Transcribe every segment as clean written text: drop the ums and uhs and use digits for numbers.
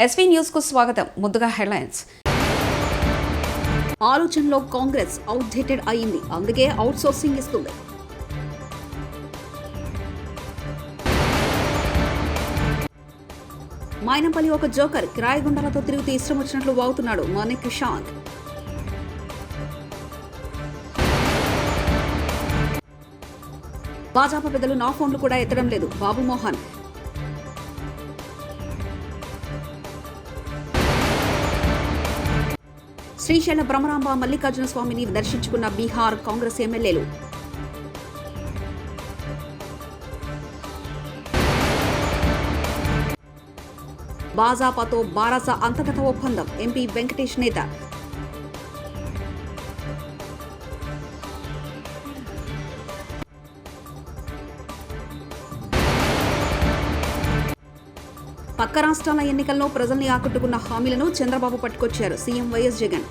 SV news కు స్వాగతం. ముందుగా హెడ్లైన్స్. ఆలోచనలో కాంగ్రెస్ అవుట్డేటెడ్ అయింది, అందుకే అవుట్ సోర్సింగ్ ఇస్తుంది. మైనంపల్లి ఒక జోకర్, కిరాయి గుండాలతో తిరుగుతూ ఇష్టం వచ్చినట్లు వాగుతున్నాడు మాణిక్ షాంక్. భాజపా పెద్దలు నా ఫోన్లు కూడా ఎత్తడం లేదు, బాబు మోహన్. శ్రీశైల భ్రమరాంబ మల్లికార్జున స్వామిని దర్శించుకున్న బీహార్ కాంగ్రెస్ ఎమ్మెల్యేలు. భాజపాతో బారాస అంతర్గత ఒప్పందం, ఎంపీ వెంకటేష్ నేత. పక్క రాష్ట్రాల ఎన్నికల్లో ప్రజల్ని ఆకట్టుకున్న హామీలను చంద్రబాబు పట్టుకొచ్చారు సీఎం వైఎస్ జగన్.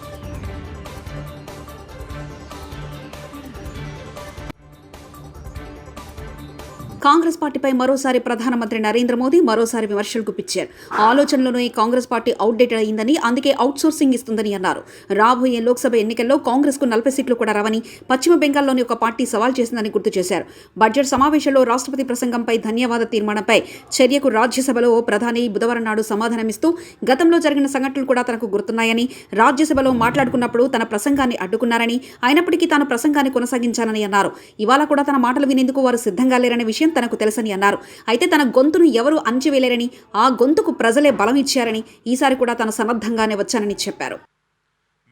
కాంగ్రెస్ పార్టీపై మరోసారి ప్రధానమంత్రి నరేంద్ర మోదీ మరోసారి విమర్శలు గుప్పించారు. ఆలోచనలోనూ ఈ కాంగ్రెస్ పార్టీ అవుట్డేటెడ్ అయిందని, అందుకే అవుట్ సోర్సింగ్ ఇస్తుందని అన్నారు. రాబోయే లోక్సభ ఎన్నికల్లో కాంగ్రెస్ కు 40 సీట్లు కూడా రావని పశ్చిమ బెంగాల్లోని ఒక పార్టీ సవాల్ చేసిందని గుర్తు చేశారు. బడ్జెట్ సమావేశంలో రాష్ట్రపతి ప్రసంగంపై ధన్యవాద తీర్మానంపై చర్యకు రాజ్యసభలో ప్రధాని బుధవారం నాడు సమాధానమిస్తూ గతంలో జరిగిన సంఘటనలు కూడా తనకు గుర్తున్నాయని, రాజ్యసభలో మాట్లాడుకున్నప్పుడు తన ప్రసంగాన్ని అడ్డుకున్నారని, అయినప్పటికీ తాను ప్రసంగాన్ని కొనసాగించానని అన్నారు. ఇవాళ కూడా తన మాటలు వినేందుకు వారు సిద్ధంగా లేరనే విషయం తనకు తెలుసని అన్నారు. అయితే తన గొంతును ఎవరు అణచివేలేరని, ఆ గొంతుకు ప్రజలే బలం ఇచ్చారని, ఈసారి కూడా తాను సమర్థంగానే వచ్చానని చెప్పారు.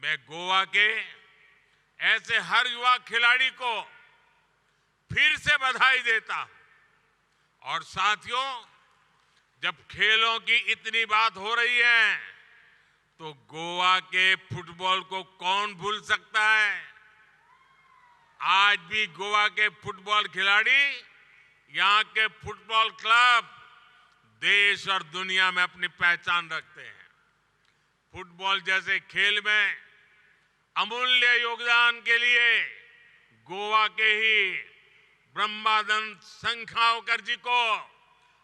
मैं गोवा के ऐसे हर युवा खिलाड़ी को फिर से बधाई देता हूं। और साथियों, जब खेलों की इतनी बात हो रही है तो गोवा के फुटबॉल को कौन भूल सकता है। आज भी गोवा के फुटबॉल खिलाड़ी, यहाँ के फुटबॉल क्लब देश और दुनिया में अपनी पहचान रखते हैं। फुटबॉल जैसे खेल में अमूल्य योगदान के लिए गोवा के ही ब्रह्मानंद संखावकर जी को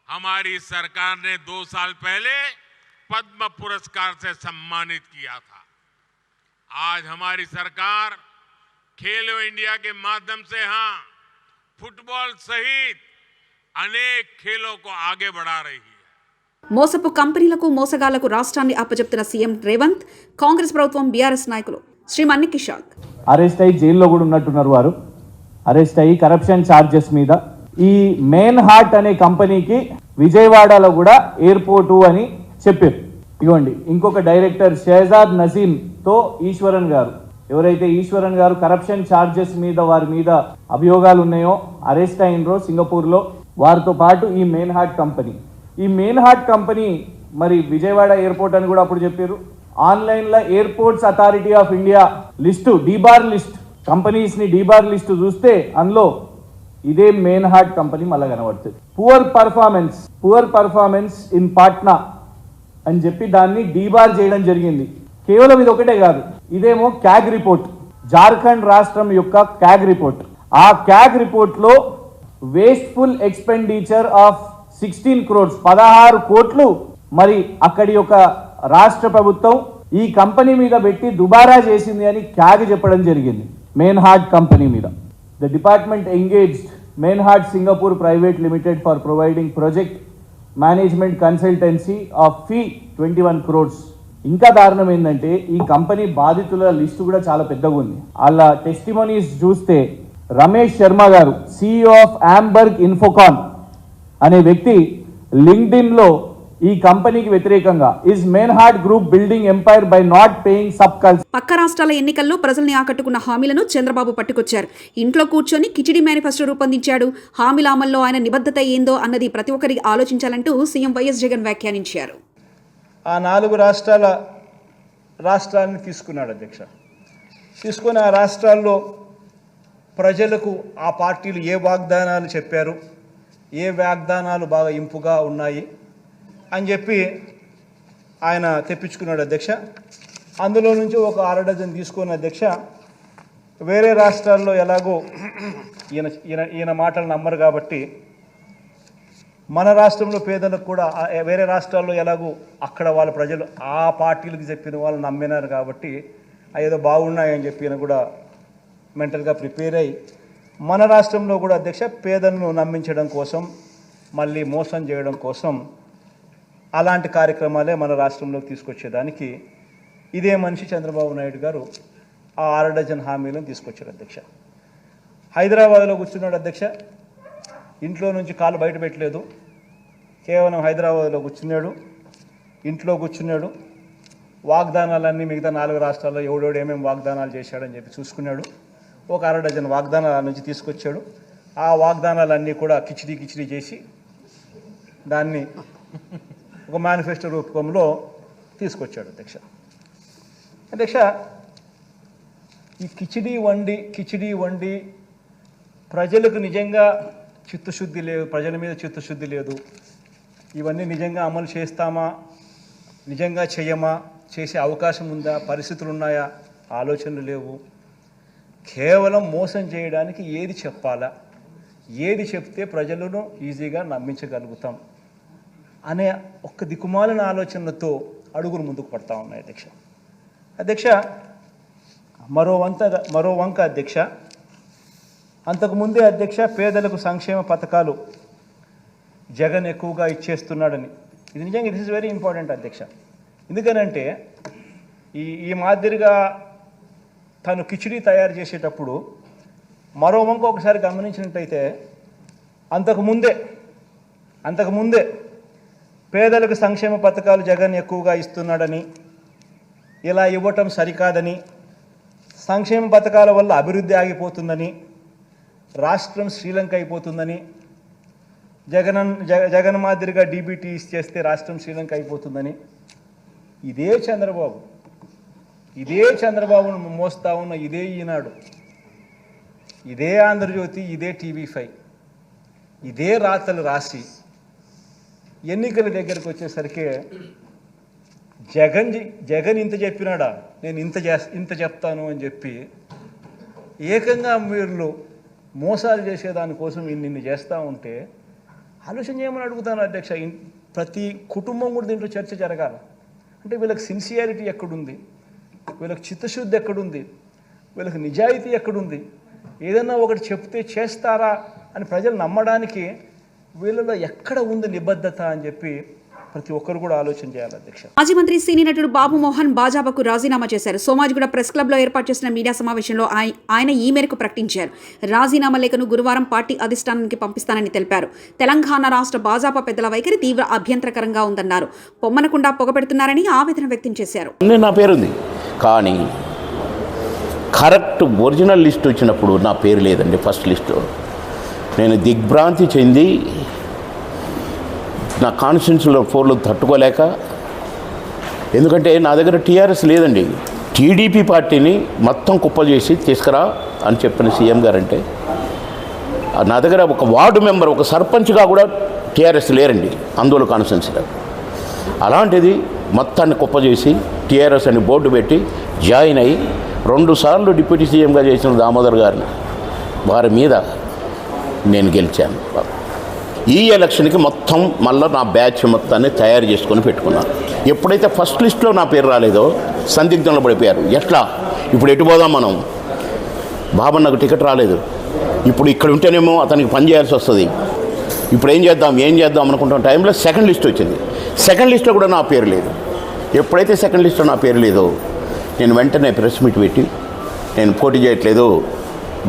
हमारी सरकार ने 2 साल पहले पद्म पुरस्कार से सम्मानित किया था। आज हमारी सरकार खेलो इंडिया के माध्यम से यहाँ फुटबॉल सहित अनेक खेलों को आगे बढ़ा रही है. మోసపు కంపెనీలకు మోసగాళ్లకు రాష్ట్రాన్ని అప్పచెప్తున్న సీఎం రేవంత్, కాంగ్రెస్ ప్రభుత్వం, బీఆర్ఎస్ నాయకులు. శ్రీ మాణిక్ షాంక్ అరెస్ట్ అయ్యి జైల్లో కూడా ఉన్నట్టున్నారు. వారు అరెస్ట్ అయ్యి కరప్షన్ ఛార్జెస్ మీద. ఈ మెయిన్ హార్ట్ అనే కంపెనీకి విజయవాడలో కూడా ఎయిర్పోర్టు అని చెప్పారు. ఇవ్వండి, ఇంకొక డైరెక్టర్ షహజాద్ నసీమ్తో ఈశ్వరన్ గారు, ఎవరైతే ఈశ్వరన్ గారు కరప్షన్ ఛార్జెస్ మీద వారి మీద అభియోగాలు ఉన్నాయో అరెస్ట్ అయినరో సింగపూర్లో, వారితో పాటు ఈ మెయిన్ హార్ట్ కంపెనీ. ఈ మెయిన్ హార్ట్ కంపెనీ మరి విజయవాడ ఎయిర్పోర్ట్ అని కూడా అప్పుడు చెప్పారు. ఆన్లైన్లో airports authority of India list, debar list, కంపెనీస్ని డీబార్ లిస్టు చూస్తే అందులో ఇదే మెయిన్ హార్ట్ కంపెనీ మళ్ళీ కనబడుతుంది. పువర్ పర్ఫార్మెన్స్ ఇన్ పాట్నా అని చెప్పి దాన్ని డీబార్ చేయడం జరిగింది. కేవలం ఇది ఒకటే కాదు, ఇదేమో క్యాగ్ రిపోర్ట్, జార్ఖండ్ రాష్ట్రం యొక్క క్యాగ్ రిపోర్ట్. ఆ క్యాగ్ రిపోర్ట్లో వేస్ట్ఫుల్ ఎక్స్పెండిచర్ ఆఫ్ 16 crores 16 కోట్లు మరి అక్కడి యొక్క రాష్ట్ర ప్రభుత్వం ఈ కంపెనీ మీద పెట్టి దుబారా చేసింది అని క్యాగ్ చెప్పడం జరిగింది మెయిన్ హార్ట్ కంపెనీ మీద. The department engaged main heart Singapore private limited for providing project management consultancy of fee 21 crores. ఇంకా దారుణం ఏంటంటే ఈ కంపెనీ బాధితుల లిస్టు కూడా చాలా పెద్దగా ఉంది. వాళ్ళ టెస్టిమోనీస్ చూస్తే రమేష్ శర్మ గారు, CEO ఆఫ్ ఆంబర్గ్ ఇన్ఫోకాన్ అనే వ్యక్తి లింక్డ్ఇన్ లో ఈ కంపెనీకి వ్యతిరేకంగా is Meinhardt group building empire by not paying సబ్ కల్స్. పక్క రాష్ట్రాల ఎన్నికల్లో ప్రజల్ని ఆకట్టుకున్న హామీలను చంద్రబాబు పట్టుకొచ్చారు. ఇంట్లో కూర్చొని కిచిడి మేనిఫెస్టో రూపొందించాడు. హామీల అమల్లో ఆయన నిబద్ధత ఏందో అన్నది ప్రతి ఒక్కరికి ఆలోచించాలంటూ సీఎం వైఎస్ జగన్ వ్యాఖ్యానించారు. ఆ 4 రాష్ట్రాలను తీసుకున్నాడు అధ్యక్ష. తీసుకుని ఆ రాష్ట్రాల్లో ప్రజలకు ఆ పార్టీలు ఏ వాగ్దానాలు చెప్పారు, ఏ వాగ్దానాలు బాగా ఇంపుగా ఉన్నాయి అని చెప్పి ఆయన తెప్పించుకున్నాడు అధ్యక్ష. అందులో నుంచి ఒక 6 డజన్ తీసుకున్న అధ్యక్ష. వేరే రాష్ట్రాల్లో ఎలాగో ఈయన మాటలు నమ్మరు కాబట్టి మన రాష్ట్రంలో పేదలకు కూడా వేరే రాష్ట్రాల్లో ఎలాగో అక్కడ వాళ్ళ ప్రజలు ఆ పార్టీలకు చెప్పిన వాళ్ళు నమ్మినారు కాబట్టి ఏదో బాగున్నాయని చెప్పిన కూడా మెంటల్గా ప్రిపేర్ అయ్యి మన రాష్ట్రంలో కూడా అధ్యక్ష పేదలను నమ్మించడం కోసం మళ్ళీ మోసం చేయడం కోసం అలాంటి కార్యక్రమాలే మన రాష్ట్రంలోకి తీసుకొచ్చేదానికి ఇదే మనిషి చంద్రబాబు నాయుడు గారు ఆ 6 డజన్ హామీలను తీసుకొచ్చారు అధ్యక్ష. హైదరాబాద్లో కూర్చున్నాడు అధ్యక్ష, ఇంట్లో నుంచి కాలు బయట పెట్టలేదు, కేవలం హైదరాబాద్లో కూర్చున్నాడు, ఇంట్లో కూర్చున్నాడు. వాగ్దానాలన్నీ మిగతా 4 రాష్ట్రాల్లో ఎవడోడు ఏమేమి వాగ్దానాలు చేశాడని చెప్పి చూసుకున్నాడు. ఒక 6 డజన్ వాగ్దానాల నుంచి తీసుకొచ్చాడు. ఆ వాగ్దానాలన్నీ కూడా కిచిడి చేసి దాన్ని ఒక మేనిఫెస్టో రూపంలో తీసుకొచ్చాడు అధ్యక్ష. ఈ కిచిడి వండి ప్రజలకు నిజంగా చిత్తశుద్ధి లేదు, ప్రజల మీద చిత్తశుద్ధి లేదు. ఇవన్నీ నిజంగా అమలు చేస్తామా, నిజంగా చేయమా, చేసే అవకాశం ఉందా, పరిస్థితులు ఉన్నాయా, ఆలోచనలు లేవు. కేవలం మోసం చేయడానికి ఏది చెప్పాలా, ఏది చెప్తే ప్రజలను ఈజీగా నమ్మించగలుగుతాం అనే ఒక్క దిక్కుమాలిన ఆలోచనలతో అడుగులు ముందుకు పడతా ఉన్నాయి అధ్యక్ష. మరో వంక అధ్యక్ష, అంతకుముందే అధ్యక్ష పేదలకు సంక్షేమ పథకాలు జగన్ ఎక్కువగా ఇచ్చేస్తున్నాడని, ఇది నిజంగా ఇట్ ఈస్ వెరీ ఇంపార్టెంట్ అధ్యక్ష. ఎందుకనంటే ఈ మాదిరిగా తను కిచిడి తయారు చేసేటప్పుడు మరో వంక ఒకసారి గమనించినట్టయితే అంతకుముందే పేదలకు సంక్షేమ పథకాలు జగన్ ఎక్కువగా ఇస్తున్నాడని, ఇలా ఇవ్వటం సరికాదని, సంక్షేమ పథకాల వల్ల అభివృద్ధి ఆగిపోతుందని, రాష్ట్రం శ్రీలంక అయిపోతుందని, జగన్ మాదిరిగా డీబీటీ చేస్తే రాష్ట్రం శ్రీలంక అయిపోతుందని ఇదే చంద్రబాబును మోస్తా ఉన్న ఇదే ఈనాడు, ఇదే ఆంధ్రజ్యోతి, ఇదే టీవీ5 ఇదే రాతలు రాసి ఎన్నికల దగ్గరకు వచ్చేసరికి జగన్ ఇంత చెప్పినాడా, నేను ఇంత చెప్తాను అని చెప్పి ఏకంగా మీరు మోసాలు చేసేదానికోసం ఇన్ని చేస్తూ ఉంటే ఆలోచన చేయమని అడుగుతాను అధ్యక్ష. ప్రతి కుటుంబం కూడా దీంట్లో చర్చ జరగాల. అంటే వీళ్ళకి సిన్సియారిటీ ఎక్కడుంది, వీళ్ళకి చిత్తశుద్ధి ఎక్కడుంది, వీళ్ళకి నిజాయితీ ఎక్కడుంది, ఏదన్నా ఒకటి చెప్తే చేస్తారా అని ప్రజలు నమ్మడానికి వీళ్ళలో ఎక్కడ ఉంది నిబద్ధత అని చెప్పి ప్రతి ఒక్కరు కూడా ఆలోచన చేయాలి అధ్యక్ష. మాజీ మంత్రి సినీ నటుడు బాబు మోహన్ భాజపాకు రాజీనామా చేశారు. సోమాజిగూడ ప్రెస్ క్లబ్లో ఏర్పాటు చేసిన మీడియా సమావేశంలో ఆయన ఈ మేరకు ప్రకటించారు. రాజీనామా లేఖను గురువారం పార్టీ అధిష్టానానికి పంపిస్తానని తెలిపారు. తెలంగాణ రాష్ట్ర భాజపా పెద్దల వైఖరి తీవ్ర అభ్యంతరకరంగా ఉందన్నారు. పొమ్మనకుండా పొగపెడుతున్నారని ఆవేదన వ్యక్తం చేశారు. నా పేరుంది కానీ కరెక్ట్ ఒరిజినల్ లిస్ట్ వచ్చినప్పుడు నా పేరు లేదండి. ఫస్ట్ లిస్టులో నేను దిగ్భ్రాంతి చెంది నా కాన్స్టిట్యూన్సీలో 4 తట్టుకోలేక, ఎందుకంటే నా దగ్గర టీఆర్ఎస్ లేదండి, టీడీపీ పార్టీని మొత్తం కుప్పలు చేసి తీసుకురా అని చెప్పిన సీఎం గారంటే నా దగ్గర ఒక వార్డు మెంబర్, ఒక సర్పంచ్గా కూడా టీఆర్ఎస్ లేరండి ఆందోళన కాన్స్టిట్యూన్సీలో. అలాంటిది మొత్తాన్ని కుప్ప చేసి టీఆర్ఎస్ అని బోర్డు పెట్టి జాయిన్ అయ్యి 2 సార్లు డిప్యూటీ సీఎంగా చేసిన దామోదర్ గారిని వారి మీద నేను గెలిచాను. ఈ ఎలక్షన్కి మొత్తం మళ్ళీ నా బ్యాచ్ మొత్తాన్ని తయారు చేసుకొని పెట్టుకున్నాను. ఎప్పుడైతే ఫస్ట్ లిస్ట్లో నా పేరు రాలేదో సందిగ్ధంలో పడిపోయారు. ఎట్లా ఇప్పుడు ఎటు పోదాం మనం, బాబన్నకు టికెట్ రాలేదు, ఇప్పుడు ఇక్కడ ఉంటేనేమో అతనికి పని చేయాల్సి వస్తుంది, ఇప్పుడు ఏం చేద్దాం అనుకుంటున్న టైంలో సెకండ్ లిస్ట్ వచ్చింది. సెకండ్ లిస్ట్లో కూడా నా పేరు లేదు. ఎప్పుడైతే సెకండ్ లిస్ట్లో నా పేరు లేదో నేను వెంటనే ప్రెస్ మీట్ పెట్టి నేను పోటీ చేయట్లేదు,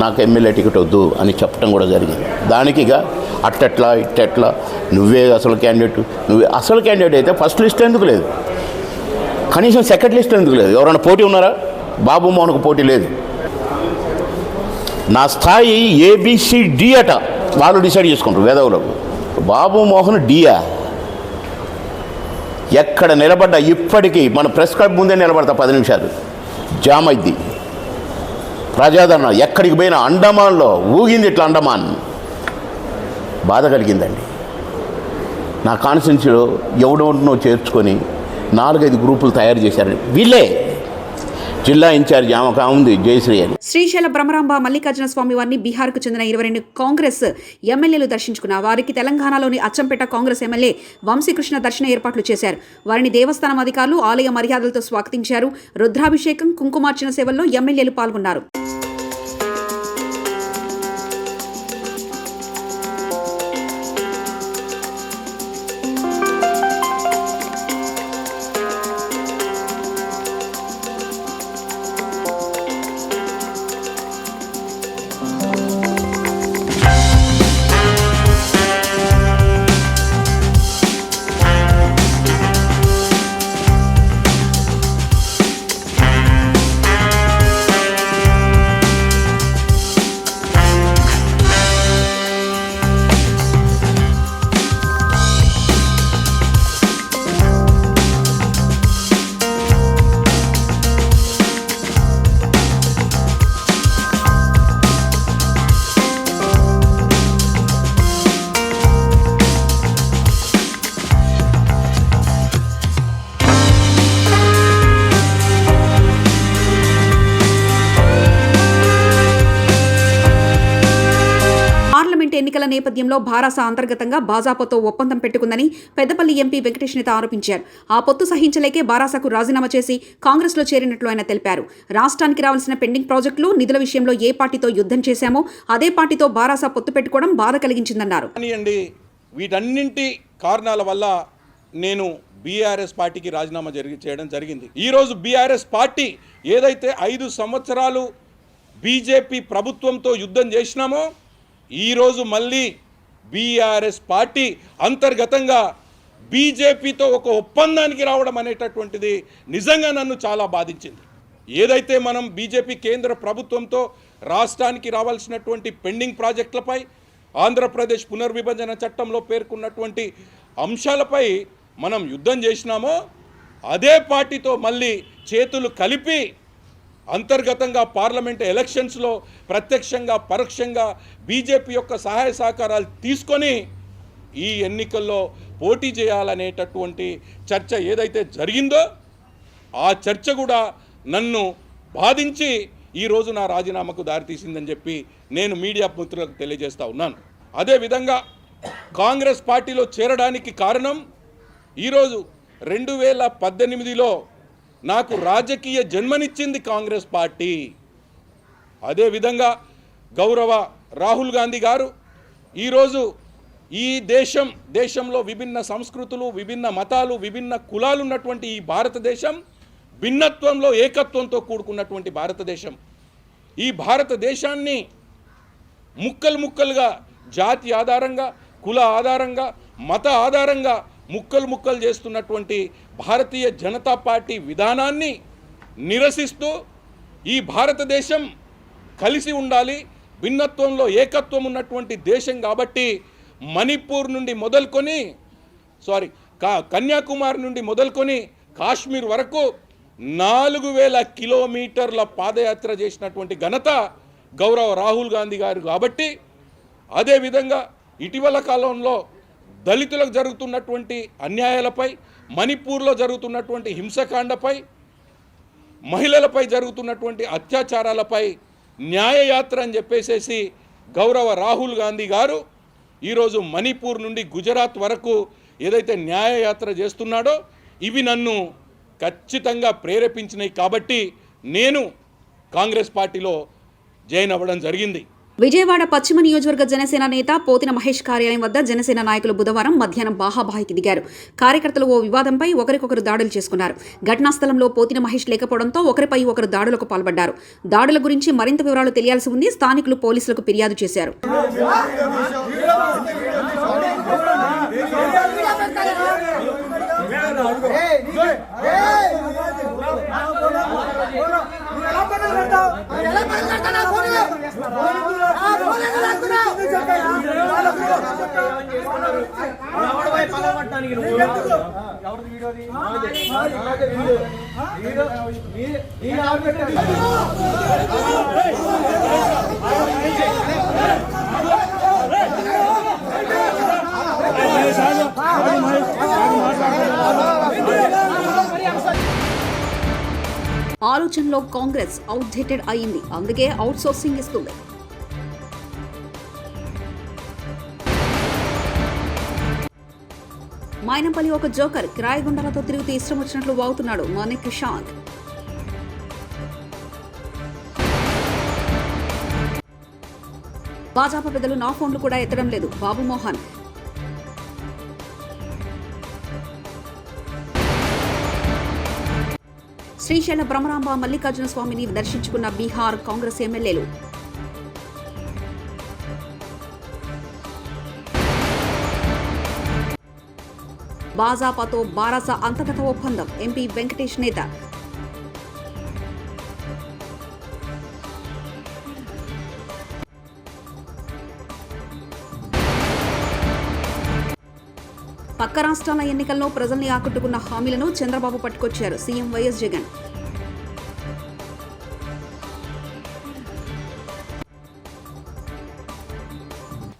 నాకు ఎమ్మెల్యే టికెట్ వద్దు అని చెప్పడం కూడా జరిగింది. దానికి ఇక అట్టెట్లా ఇట్టెట్లా నువ్వే అసలు క్యాండిడేట్ అయితే ఫస్ట్ లిస్ట్ ఎందుకు లేదు, కనీసం సెకండ్ లిస్ట్ ఎందుకు లేదు? ఎవరైనా పోటీ ఉన్నారా? బాబు మోహన్కు పోటీ లేదు. నా స్థాయి ABCD అట వాళ్ళు డిసైడ్ చేసుకుంటారు వేదవులకు. బాబు మోహన్ డియా ఎక్కడ నిలబడ్డా ఇప్పటికీ మన ప్రెస్ క్లబ్ ముందే నిలబడతా 10 నిమిషాలు జామ్ అయింది. ప్రజాదరణ ఎక్కడికి పోయినా అండమాన్లో ఊగింది, ఇట్లా అండమాన్ బాధ కలిగిందండి. నా కాన్స్టిట్యూన్సీలో ఎవడో చేర్చుకొని 4-5 గ్రూపులు తయారు చేశారని వీళ్ళే జిల్లా ఇన్ఛార్జ్ ఆమె ఒక ఉంది జయశ్రీ అని. శ్రీశైల భ్రమరాంబ మల్లికార్జున స్వామి వారిని బీహార్కు చెందిన 22 కాంగ్రెస్ ఎమ్మెల్యేలు దర్శించుకున్న వారికి తెలంగాణలోని అచ్చంపేట కాంగ్రెస్ ఎమ్మెల్యే వంశీకృష్ణ దర్శన ఏర్పాట్లు చేశారు. వారిని దేవస్థానం అధికారులు ఆలయ మర్యాదలతో స్వాగతించారు. రుద్రాభిషేకం, కుంకుమార్చన సేవల్లో ఎమ్మెల్యేలు పాల్గొన్నారు. ఎన్నికల నేపథ్యంలో భారాస అంతర్గతంగా భాజపాతో ఒప్పందం పెట్టుకుందని పెద్దపల్లి ఎంపీ వెంకటేష్ నేత ఆరోపించారు. ఆ పొత్తు సహించలేకే భారాసకు రాజీనామా చేసి కాంగ్రెస్లో చేరినట్లు ఆయన తెలిపారు. రాష్ట్రానికి రావాల్సిన పెండింగ్ ప్రాజెక్టులు, నిధుల విషయంలో ఏ పార్టీతో యుద్ధం చేశామో అదే పార్టీతో భారాస పొత్తు పెట్టుకోవడం బాధ కలిగించిందన్నారు. వీటన్నింటి కారణాల వల్ల నేను బీఆర్ఎస్ పార్టీకి రాజీనామా చేయడం జరిగింది. ఈరోజు బీఆర్ఎస్ పార్టీ ఏదైతే 5 సంవత్సరాలు బీజేపీ ప్రభుత్వంతో యుద్ధం చేసినామో ఈరోజు మళ్ళీ బీఆర్ఎస్ పార్టీ అంతర్గతంగా బీజేపీతో ఒక ఒప్పందానికి రావడం అనేటటువంటిది నిజంగా నన్ను చాలా బాధించింది. ఏదైతే మనం బీజేపీ కేంద్ర ప్రభుత్వంతో రాష్ట్రానికి రావాల్సినటువంటి పెండింగ్ ప్రాజెక్టులపై, ఆంధ్రప్రదేశ్ పునర్విభజన చట్టంలో పేర్కొన్నటువంటి అంశాలపై మనం యుద్ధం చేసినామో అదే పార్టీతో మళ్ళీ చేతులు కలిపి అంతర్గతంగా పార్లమెంట్ ఎలక్షన్స్లో ప్రత్యక్షంగా పరోక్షంగా బీజేపీ యొక్క సహాయ సహకారాలు తీసుకొని ఈ ఎన్నికల్లో పోటీ చేయాలనేటటువంటి చర్చ ఏదైతే జరిగిందో ఆ చర్చ కూడా నన్ను బాధించి ఈరోజు నా రాజీనామాకు దారితీసిందని చెప్పి నేను మీడియా మిత్రులకు తెలియజేస్తూ ఉన్నాను. అదేవిధంగా కాంగ్రెస్ పార్టీలో చేరడానికి కారణం ఈరోజు 2018లో నాకు రాజకీయ జన్మనిచ్చింది కాంగ్రెస్ పార్టీ. అదేవిధంగా గౌరవ రాహుల్ గాంధీ గారు ఈరోజు ఈ దేశంలో విభిన్న సంస్కృతులు, విభిన్న మతాలు, విభిన్న కులాలు ఉన్నటువంటి ఈ భారతదేశం భిన్నత్వంలో ఏకత్వంతో కూడుకున్నటువంటి భారతదేశం. ఈ భారతదేశాన్ని ముక్కలు ముక్కలుగా జాతి ఆధారంగా, కుల ఆధారంగా, మత ఆధారంగా ముక్కలు చేస్తున్నటువంటి భారతీయ జనతా పార్టీ విధానాన్ని నిరసిస్తూ ఈ భారతదేశం కలిసి ఉండాలి, భిన్నత్వంలో ఏకత్వం ఉన్నటువంటి దేశం కాబట్టి మణిపూర్ నుండి మొదలుకొని కన్యాకుమారి నుండి మొదలుకొని కాశ్మీర్ వరకు 4000 కిలోమీటర్ల పాదయాత్ర చేసినటువంటి ఘనత గౌరవ రాహుల్ గాంధీ గారు కాబట్టి, అదేవిధంగా ఇటీవల కాలంలో దళితులకు జరుగుతున్నటువంటి అన్యాయాలపై, మణిపూర్లో జరుగుతున్నటువంటి హింసకాండపై, మహిళలపై జరుగుతున్నటువంటి అత్యాచారాలపై న్యాయయాత్ర అని చెప్పేసేసి గౌరవ రాహుల్ గాంధీ గారు ఈరోజు మణిపూర్ నుండి గుజరాత్ వరకు ఏదైతే న్యాయయాత్ర చేస్తున్నాడో ఇవి నన్ను ఖచ్చితంగా ప్రేరేపించినాయి కాబట్టి నేను కాంగ్రెస్ పార్టీలో జాయిన్ అవ్వడం జరిగింది. విజయవాడ పశ్చిమ నియోజకవర్గ జనసేన నేత పోతిన మహేష్ కార్యాలయం వద్ద జనసేన నాయకులు బుధవారం మధ్యాహ్నం బాహాబాహికి దిగారు. కార్యకర్తలు ఓ వివాదంపై ఒకరికొకరు దాడులు చేసుకున్నారు. ఘటనా స్థలంలో పోతిన మహేష్ లేకపోవడంతో ఒకరిపై ఒకరు దాడులకు పాల్పడ్డారు. దాడుల గురించి మరింత వివరాలు తెలియాల్సి ఉంది. స్థానికులు పోలీసులకు ఫిర్యాదు చేశారు. ఆలోచనలో కాంగ్రెస్ అవుట్డేటెడ్ అయింది, అందుకే అవుట్ సోర్సింగ్ ఇస్తుంది. మైనంపల్లి ఒక జోకర్, కిరాయి గుండాలతో తిరుగుతూ ఇష్టం వచ్చినట్లు వాగుతున్నాడు మాణిక్ ప్రశాంత్. భాజపా పెద్దలు నా ఫోన్లు కూడా ఎత్తడం లేదు బాబు మోహన్. శ్రీశైల భ్రమరాంబ మల్లికార్జున స్వామిని దర్శించుకున్న బీహార్ కాంగ్రెస్ ఎమ్మెల్యేలు. భాజపాతో బారాస అంతర్గత ఒప్పందం, ఎంపీ వెంకటేష్ నేత. పక్క రాష్ట్రాల ఎన్నికల్లో ప్రజల్ని ఆకట్టుకున్న హామీలను చంద్రబాబు పట్టుకొచ్చారు సీఎం వైఎస్ జగన్.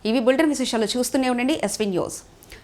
ఇవి బులెటిన్ విశేషాలు. చూస్తూనే ఉండండి ఎస్వీ న్యూస్.